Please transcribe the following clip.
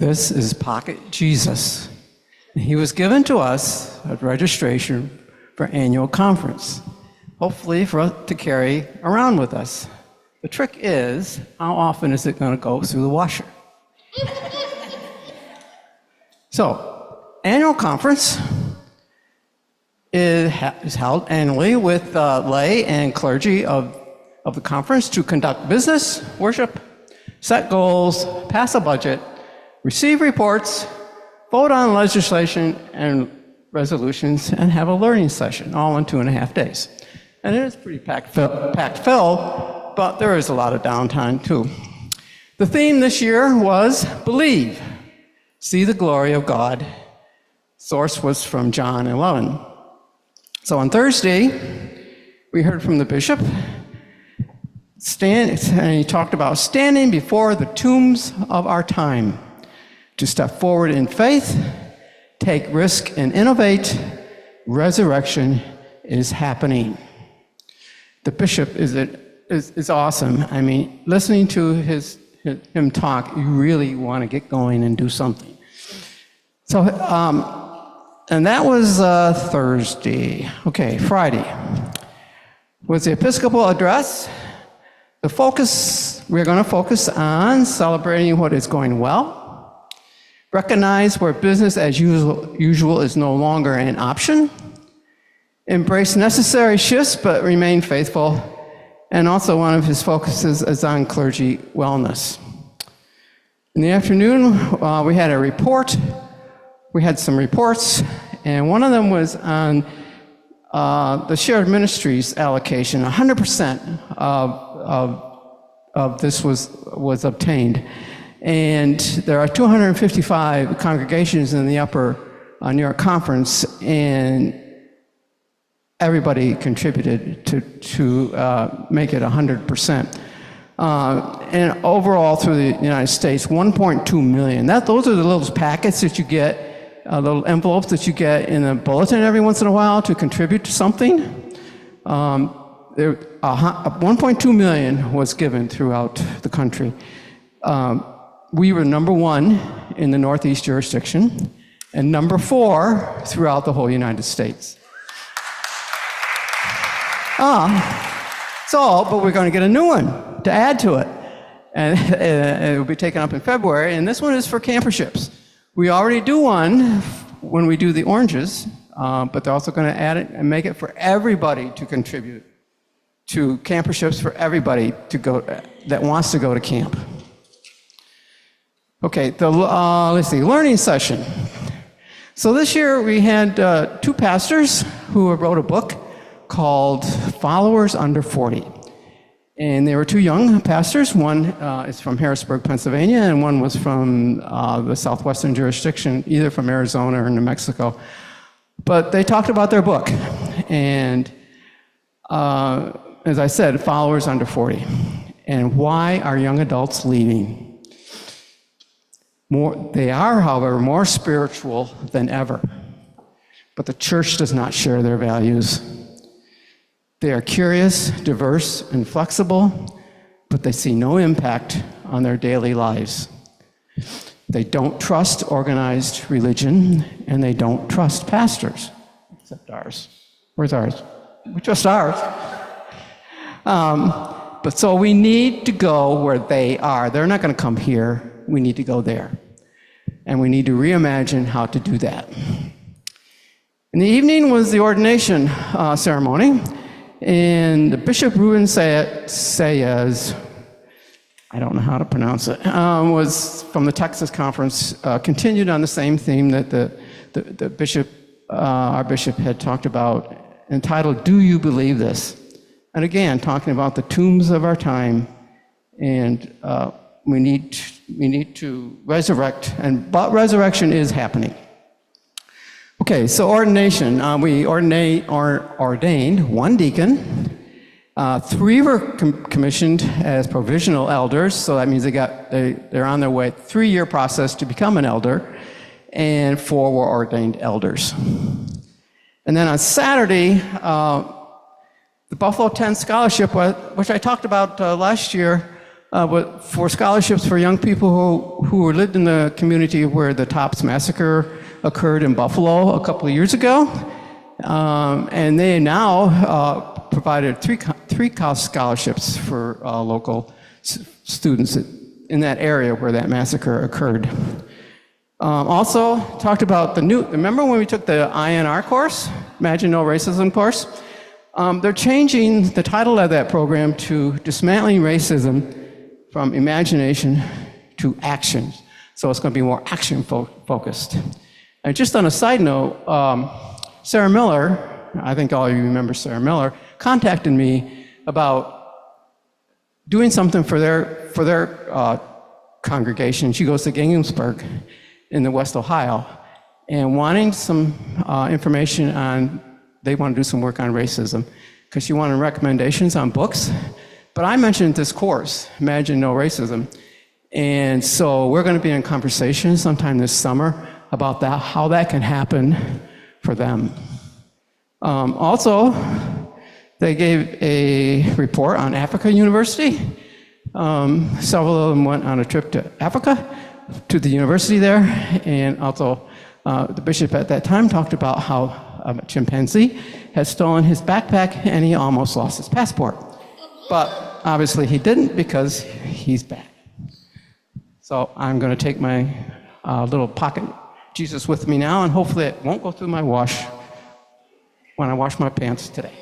This is Pocket Jesus. He was given to us at registration for annual conference, hopefully for us to carry around with us. The trick is, how often is it going to go through the washer? So, annual conference is held annually with lay and clergy of the conference to conduct business, worship, set goals, pass a budget, receive reports, vote on legislation and resolutions, and have a learning session, all in 2.5 days. And it is pretty packed full, but there is a lot of downtime too. The theme this year was Believe, See the Glory of God. Source was from John 11. So on Thursday, we heard from the bishop, and he talked about standing before the tombs of our time to step forward in faith, take risk and innovate. Resurrection is happening. The bishop is awesome. I mean, listening to him talk, you really want to get going and do something. So, and that was Thursday. Okay, Friday was the Episcopal address. We're going to focus on celebrating what is going well, recognize where business as usual is no longer an option, embrace necessary shifts but remain faithful, and also one of his focuses is on clergy wellness. In the afternoon, we had some reports, and one of them was on the shared ministries allocation. 100% of this was obtained. And there are 255 congregations in the upper New York Conference, and everybody contributed to make it 100%. And overall through the United States, 1.2 million. Those are the little packets that you get, little envelopes that you get in a bulletin every once in a while to contribute to something. 1.2 million was given throughout the country. We were number 1 in the Northeast jurisdiction and number 4 throughout the whole United States. But we're going to get a new one to add to it. And it will be taken up in February, and this one is for camperships. We already do one when we do the oranges, but they're also going to add it and make it for everybody to contribute to camperships for everybody to go that wants to go to camp. Okay, let's see, learning session. So this year we had 2 pastors who wrote a book called Followers Under 40. And they were 2 young pastors. One is from Harrisburg, Pennsylvania, and one was from the southwestern jurisdiction, either from Arizona or New Mexico. But they talked about their book. And as I said, Followers Under 40. And why are young adults leaving? They are, however, more spiritual than ever. But the church does not share their values. They are curious, diverse, and flexible, but they see no impact on their daily lives. They don't trust organized religion, and they don't trust pastors, except ours. Where's ours? We trust ours. But so we need to go where they are. They're not going to come here. We need to go there. And we need to reimagine how to do that. In the evening was the ordination ceremony. And the Bishop Ruben Sayez, I don't know how to pronounce it, was from the Texas conference, continued on the same theme that the bishop, our bishop had talked about, entitled, Do You Believe This? And again, talking about the tombs of our time, and we need to resurrect, but resurrection is happening. Okay, so ordination. We ordained 1 deacon. 3 were commissioned as provisional elders, so that means they're on their way, 3-year process to become an elder, and 4 were ordained elders. And then on Saturday, the Buffalo 10 Scholarship, which I talked about last year, but for scholarships for young people who lived in the community where the Tops Massacre occurred in Buffalo a couple of years ago. And they now provided three scholarships for local students in that area where that massacre occurred. Also talked about remember when we took the INR course, Imagine No Racism course? They're changing the title of that program to Dismantling Racism from Imagination to Action. So it's going to be more action focused. And just on a side note, Sarah Miller, I think all of you remember Sarah Miller, contacted me about doing something for their congregation. She goes to Ginghamsburg in the West Ohio, and wanting some information on, they want to do some work on racism, because she wanted recommendations on books. But I mentioned this course, Imagine No Racism, and so we're going to be in conversation sometime this summer about that, how that can happen for them. Also, they gave a report on Africa University. Several of them went on a trip to Africa, to the university there, and also the bishop at that time talked about how a chimpanzee had stolen his backpack and he almost lost his passport. But obviously he didn't, because he's back. So I'm going to take my little pocket Jesus with me now, and hopefully it won't go through my wash when I wash my pants today.